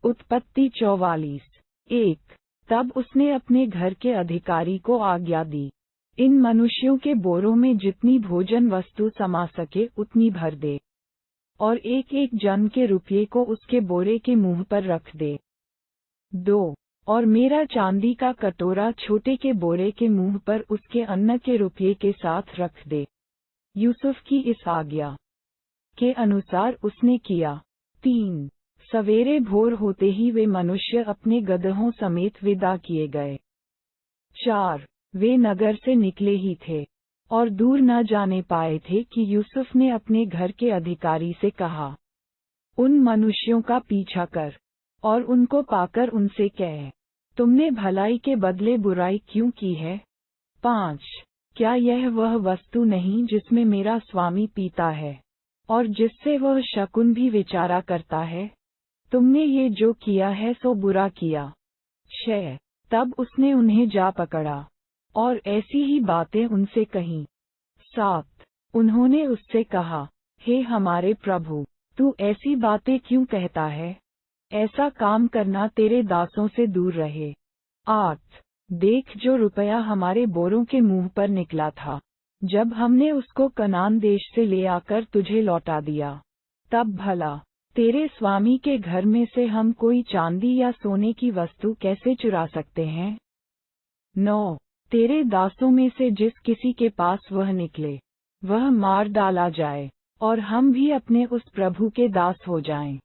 उत्पत्ति 44:1। तब उसने अपने घर के अधिकारी को आज्ञा दी, इन मनुष्यों के बोरों में जितनी भोजन वस्तु समा सके उतनी भर दे, और एक एक जन के रुपये को उसके बोरे के मुंह पर रख दे। 2। और मेरा चांदी का कटोरा छोटे के बोरे के मुंह पर उसके अन्न के रुपये के साथ रख दे। यूसुफ की इस आज्ञा के अनुसार उसने किया। 3। सवेरे भोर होते ही वे मनुष्य अपने गदहों समेत विदा किए गए। 4। वे नगर से निकले ही थे और दूर न जाने पाए थे कि यूसुफ ने अपने घर के अधिकारी से कहा, उन मनुष्यों का पीछा कर और उनको पाकर उनसे कह, तुमने भलाई के बदले बुराई क्यों की है? 5। क्या यह वह वस्तु नहीं जिसमें मेरा स्वामी पीता है और जिससे वह शकुन भी विचारा करता है? तुमने ये जो किया है सो बुरा किया। 6। तब उसने उन्हें जा पकड़ा और ऐसी ही बातें उनसे कहीं। 7। उन्होंने उससे कहा, हे हमारे प्रभु, तू ऐसी बातें क्यों कहता है? ऐसा काम करना तेरे दासों से दूर रहे। 8। देख, जो रुपया हमारे बोरों के मुंह पर निकला था, जब हमने उसको कनान देश से ले आकर तुझे लौटा दिया, तब भला तेरे स्वामी के घर में से हम कोई चांदी या सोने की वस्तु कैसे चुरा सकते हैं? 9। तेरे दासों में से जिस किसी के पास वह निकले, वह मार डाला जाए और हम भी अपने उस प्रभु के दास हो जाएं।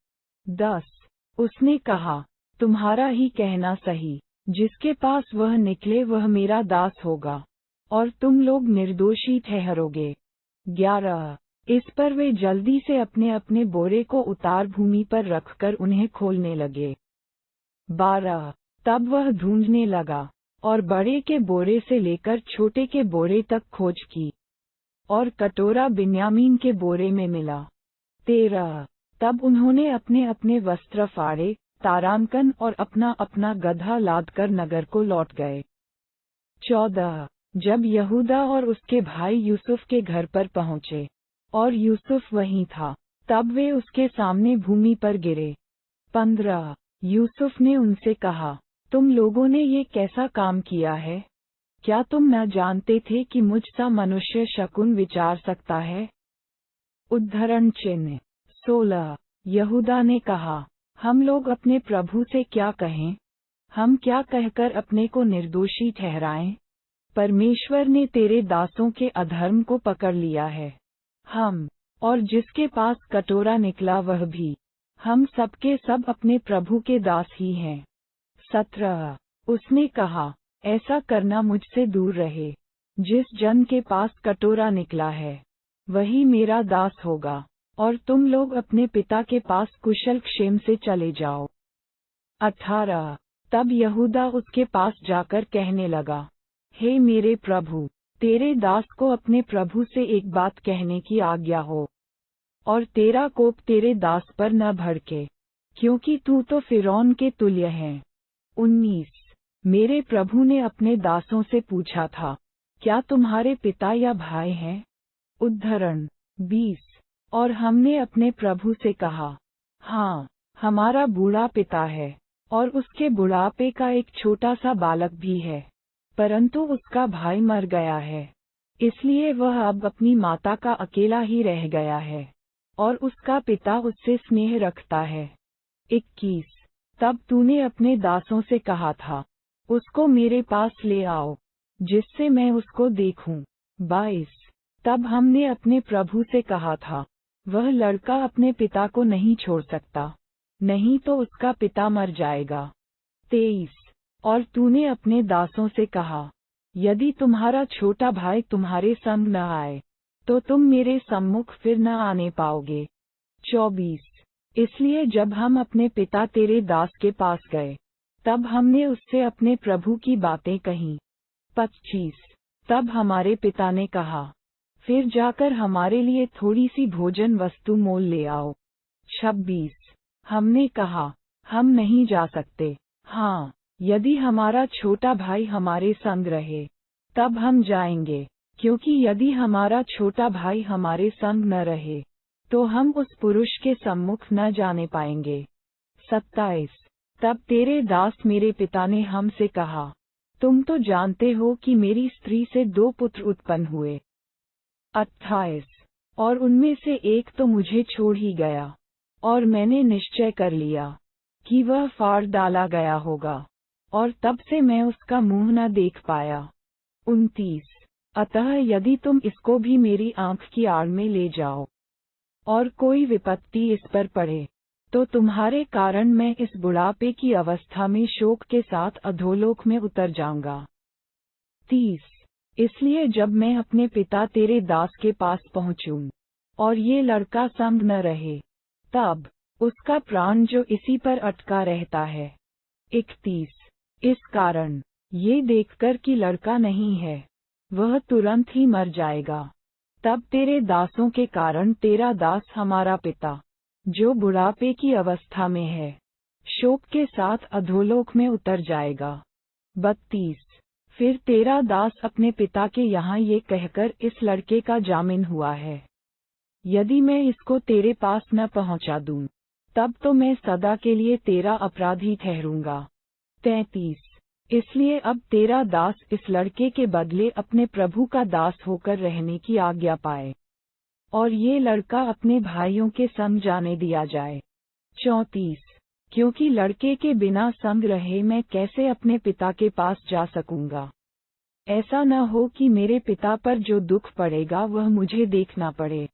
10। उसने कहा, तुम्हारा ही कहना सही, जिसके पास वह निकले वह मेरा दास होगा और तुम लोग निर्दोषी ठहरोगे। 11। इस पर वे जल्दी से अपने अपने बोरे को उतार भूमि पर रखकर उन्हें खोलने लगे। 12। तब वह ढूंढने लगा और बड़े के बोरे से लेकर छोटे के बोरे तक खोज की, और कटोरा बिन्यामीन के बोरे में मिला। 13। तब उन्होंने अपने अपने वस्त्र फाड़े, तारांकन और अपना अपना गधा लादकर नगर को लौट गए। 14। जब यहूदा और उसके भाई यूसुफ के घर पर पहुँचे और यूसुफ वहीं था, तब वे उसके सामने भूमि पर गिरे। 15। यूसुफ ने उनसे कहा, तुम लोगों ने ये कैसा काम किया है? क्या तुम न जानते थे कि मुझ सा मनुष्य शकुन विचार सकता है? उद्धरण चिन्ह। 16। यहूदा ने कहा, हम लोग अपने प्रभु से क्या कहें? हम क्या कहकर अपने को निर्दोषी ठहराएं? परमेश्वर ने तेरे दासों के अधर्म को पकड़ लिया है। हम और जिसके पास कटोरा निकला वह भी, हम सबके सब अपने प्रभु के दास ही हैं। 17। उसने कहा, ऐसा करना मुझसे दूर रहे। जिस जन के पास कटोरा निकला है, वही मेरा दास होगा, और तुम लोग अपने पिता के पास कुशल क्षेम से चले जाओ। 18। तब यहूदा उसके पास जाकर कहने लगा, हे मेरे प्रभु, तेरे दास को अपने प्रभु से एक बात कहने की आज्ञा हो, और तेरा कोप तेरे दास पर न भड़के, क्योंकि तू तो फिरौन के तुल्य है। 19। मेरे प्रभु ने अपने दासों से पूछा था, क्या तुम्हारे पिता या भाई हैं? उद्धरण। 20। और हमने अपने प्रभु से कहा, हाँ, हमारा बूढ़ा पिता है, और उसके बुढ़ापे का एक छोटा सा बालक भी है, परंतु उसका भाई मर गया है, इसलिए वह अब अपनी माता का अकेला ही रह गया है, और उसका पिता उससे स्नेह रखता है। 21। तब तूने अपने दासों से कहा था, उसको मेरे पास ले आओ, जिससे मैं उसको देखूं। 22। तब हमने अपने प्रभु से कहा था, वह लड़का अपने पिता को नहीं छोड़ सकता, नहीं तो उसका पिता मर जाएगा। 23। और तूने अपने दासों से कहा, यदि तुम्हारा छोटा भाई तुम्हारे संग न आए, तो तुम मेरे सम्मुख फिर न आने पाओगे। 24। इसलिए जब हम अपने पिता तेरे दास के पास गए, तब हमने उससे अपने प्रभु की बातें कहीं। 25। तब हमारे पिता ने कहा, फिर जाकर हमारे लिए थोड़ी सी भोजन वस्तु मोल ले आओ। 26। हमने कहा, हम नहीं जा सकते। हाँ, यदि हमारा छोटा भाई हमारे संग रहे, तब हम जाएंगे, क्योंकि यदि हमारा छोटा भाई हमारे संग न रहे, तो हम उस पुरुष के सम्मुख न जाने पाएंगे। 27। तब तेरे दास मेरे पिता ने हमसे कहा, तुम तो जानते हो कि मेरी स्त्री से 2 पुत्र उत्पन्न हुए। 28 और उनमें से एक तो मुझे छोड़ ही गया, और मैंने निश्चय कर लिया कि वह फाड़ डाला गया होगा, और तब से मैं उसका मुंह न देख पाया। 29 अतः यदि तुम इसको भी मेरी आंख की आड़ में ले जाओ, और कोई विपत्ति इस पर पड़े, तो तुम्हारे कारण मैं इस बुढ़ापे की अवस्था में शोक के साथ अधोलोक में उतर जाऊंगा। 30 इसलिए जब मैं अपने पिता तेरे दास के पास पहुंचूं, और ये लड़का संग न रहे, तब उसका प्राण जो इसी पर अटका रहता है। 31 इस कारण, ये देखकर कि लड़का नहीं है, वह तुरंत ही मर जाएगा, तब तेरे दासों के कारण तेरा दास हमारा पिता, जो बुढ़ापे की अवस्था में है, शोक के साथ अधोलोक में उतर जाएगा। 32 फिर तेरा दास अपने पिता के यहाँ ये कहकर इस लड़के का जामिन हुआ है, यदि मैं इसको तेरे पास न पहुँचा दूं, तब तो मैं सदा के लिए तेरा अपराधी ठहरूंगा। 33 इसलिए अब तेरा दास इस लड़के के बदले अपने प्रभु का दास होकर रहने की आज्ञा पाए, और ये लड़का अपने भाइयों के संग जाने दिया जाए। 34 क्योंकि लड़के के बिना संग रहे मैं कैसे अपने पिता के पास जा सकूंगा। ऐसा न हो कि मेरे पिता पर जो दुख पड़ेगा वह मुझे देखना पड़े।